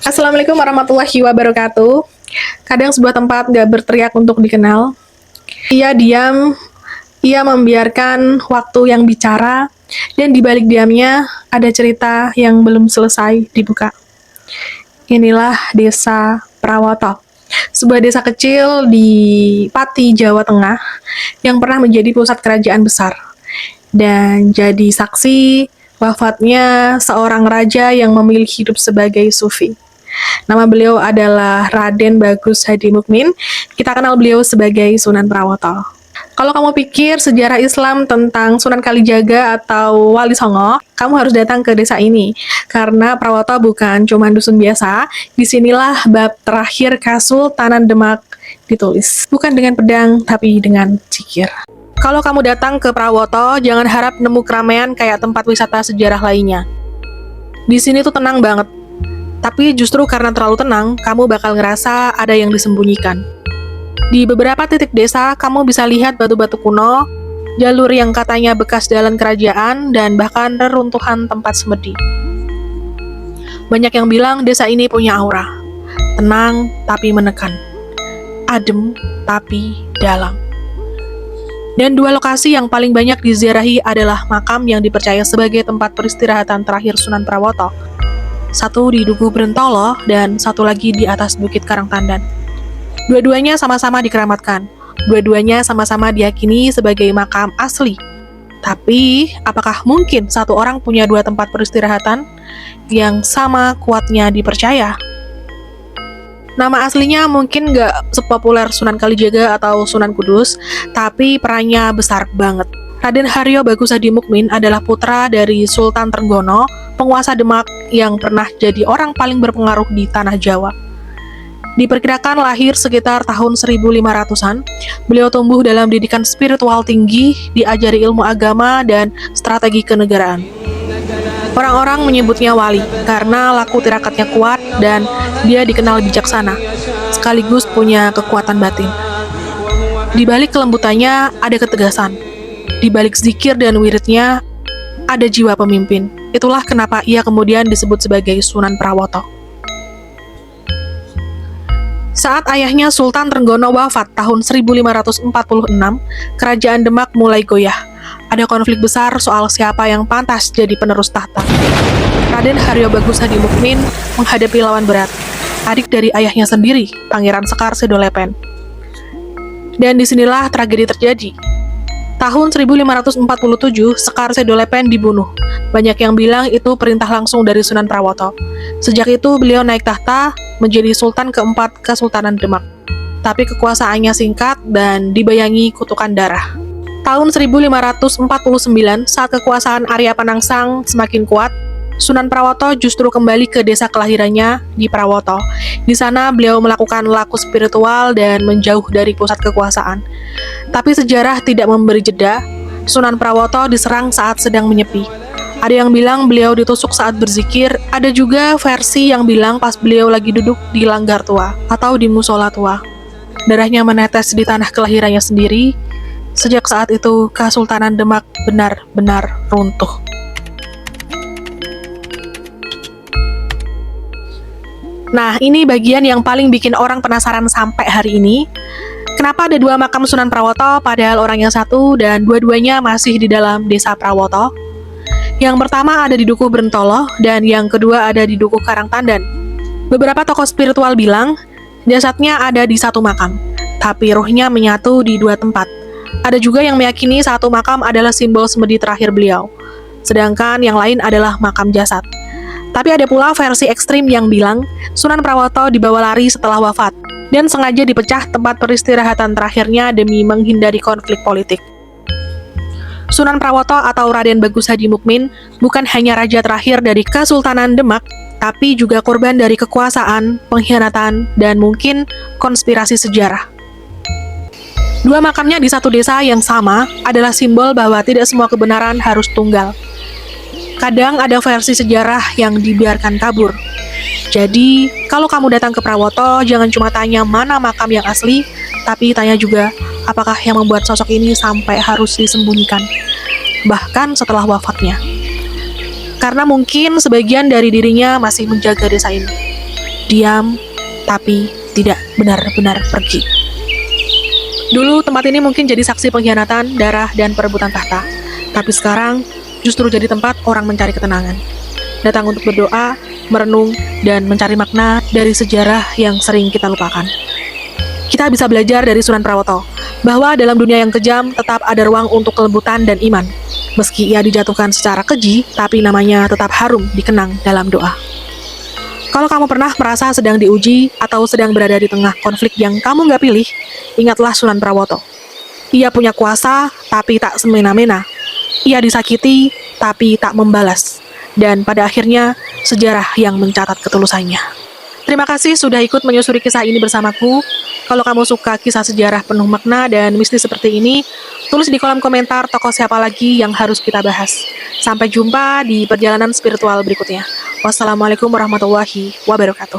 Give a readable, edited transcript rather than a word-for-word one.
Assalamualaikum warahmatullahi wabarakatuh. Kadang sebuah tempat gak berteriak untuk dikenal. Ia diam, ia membiarkan waktu yang bicara, dan di balik diamnya ada cerita yang belum selesai dibuka. Inilah Desa Prawoto, sebuah desa kecil di Pati, Jawa Tengah, yang pernah menjadi pusat kerajaan besar, dan jadi saksi wafatnya seorang raja yang memilih hidup sebagai sufi. Nama beliau adalah Raden Bagus Hadi Mukmin. Kita kenal beliau sebagai Sunan Prawoto. Kalau kamu pikir sejarah Islam tentang Sunan Kalijaga atau Wali Songo, kamu harus datang ke desa ini. Karena Prawoto bukan cuma dusun biasa, disinilah bab terakhir Kasultanan Demak ditulis. Bukan dengan pedang, tapi dengan cikir. Kalau kamu datang ke Prawoto, jangan harap nemu keramaian kayak tempat wisata sejarah lainnya. Di sini tuh tenang banget. Tapi justru karena terlalu tenang, kamu bakal ngerasa ada yang disembunyikan. Di beberapa titik desa, kamu bisa lihat batu-batu kuno, jalur yang katanya bekas jalan kerajaan, dan bahkan reruntuhan tempat semedi. Banyak yang bilang desa ini punya aura. Tenang tapi menekan. Adem tapi dalam. Dan dua lokasi yang paling banyak diziarahi adalah makam yang dipercaya sebagai tempat peristirahatan terakhir Sunan Prawoto. Satu di Dukuh Brentolo dan satu lagi di atas Bukit Karangtandan. Dua-duanya sama-sama dikeramatkan. Dua-duanya sama-sama diyakini sebagai makam asli. Tapi, apakah mungkin satu orang punya dua tempat peristirahatan yang sama kuatnya dipercaya? Nama aslinya mungkin nggak sepopuler Sunan Kalijaga atau Sunan Kudus, tapi perannya besar banget. Raden Haryo Bagus Hadi Mukmin adalah putra dari Sultan Trenggono, penguasa Demak yang pernah jadi orang paling berpengaruh di tanah Jawa. Diperkirakan lahir sekitar tahun 1500-an, beliau tumbuh dalam didikan spiritual tinggi, diajari ilmu agama dan strategi kenegaraan. Orang-orang menyebutnya wali karena laku tirakatnya kuat dan dia dikenal bijaksana, sekaligus punya kekuatan batin. Di balik kelembutannya ada ketegasan. Di balik zikir dan wiridnya ada jiwa pemimpin. Itulah kenapa ia kemudian disebut sebagai Sunan Prawoto. Saat ayahnya Sultan Trenggono wafat tahun 1546, kerajaan Demak mulai goyah. Ada konflik besar soal siapa yang pantas jadi penerus tahta. Raden Haryo Bagus Hadi Mukmin menghadapi lawan berat, adik dari ayahnya sendiri, Pangeran Sekar Sedolepen. Dan disinilah tragedi terjadi. Tahun 1547, Sekar Sedolepen dibunuh. Banyak yang bilang itu perintah langsung dari Sunan Prawoto. Sejak itu beliau naik tahta menjadi Sultan keempat Kesultanan Demak. Tapi kekuasaannya singkat dan dibayangi kutukan darah. Tahun 1549, saat kekuasaan Arya Panangsang semakin kuat, Sunan Prawoto justru kembali ke desa kelahirannya di Prawoto. Di sana beliau melakukan laku spiritual dan menjauh dari pusat kekuasaan. Tapi sejarah tidak memberi jeda, Sunan Prawoto diserang saat sedang menyepi. Ada yang bilang beliau ditusuk saat berzikir, ada juga versi yang bilang pas beliau lagi duduk di langgar tua atau di musola tua. Darahnya menetes di tanah kelahirannya sendiri. Sejak saat itu, Kesultanan Demak benar-benar runtuh. Nah, ini bagian yang paling bikin orang penasaran sampai hari ini. Kenapa ada dua makam Sunan Prawoto padahal orang yang satu dan dua-duanya masih di dalam desa Prawoto? Yang pertama ada di Dukuh Brentolo dan yang kedua ada di Dukuh Karangtandan. Beberapa tokoh spiritual bilang jasadnya ada di satu makam, tapi ruhnya menyatu di dua tempat. Ada juga yang meyakini satu makam adalah simbol semedi terakhir beliau, sedangkan yang lain adalah makam jasad. Tapi ada pula versi ekstrim yang bilang Sunan Prawoto dibawa lari setelah wafat dan sengaja dipecah tempat peristirahatan terakhirnya demi menghindari konflik politik. Sunan Prawoto atau Raden Bagus Hadi Mukmin bukan hanya raja terakhir dari Kesultanan Demak, tapi juga korban dari kekuasaan, pengkhianatan, dan mungkin konspirasi sejarah. Dua makamnya di satu desa yang sama adalah simbol bahwa tidak semua kebenaran harus tunggal. Kadang ada versi sejarah yang dibiarkan kabur. Jadi, kalau kamu datang ke Prawoto, jangan cuma tanya mana makam yang asli, tapi tanya juga apakah yang membuat sosok ini sampai harus disembunyikan, bahkan setelah wafatnya. Karena mungkin sebagian dari dirinya masih menjaga desa ini. diam, tapi tidak benar-benar pergi. Dulu tempat ini mungkin jadi saksi pengkhianatan, darah, dan perebutan tahta. Tapi sekarang justru jadi tempat orang mencari ketenangan. Datang untuk berdoa, merenung, dan mencari makna dari sejarah yang sering kita lupakan. Kita bisa belajar dari Sunan Prawoto, bahwa dalam dunia yang kejam tetap ada ruang untuk kelembutan dan iman. Meski ia dijatuhkan secara keji, tapi namanya tetap harum dikenang dalam doa. Kalau kamu pernah merasa sedang diuji atau sedang berada di tengah konflik yang kamu nggak pilih, ingatlah Sunan Prawoto. Ia punya kuasa, tapi tak semena-mena. Ia disakiti, tapi tak membalas. Dan pada akhirnya, sejarah yang mencatat ketulusannya. Terima kasih sudah ikut menyusuri kisah ini bersamaku. Kalau kamu suka kisah sejarah penuh makna dan mistis seperti ini, tulis di kolom komentar tokoh siapa lagi yang harus kita bahas. Sampai jumpa di perjalanan spiritual berikutnya. Wassalamualaikum warahmatullahi wabarakatuh.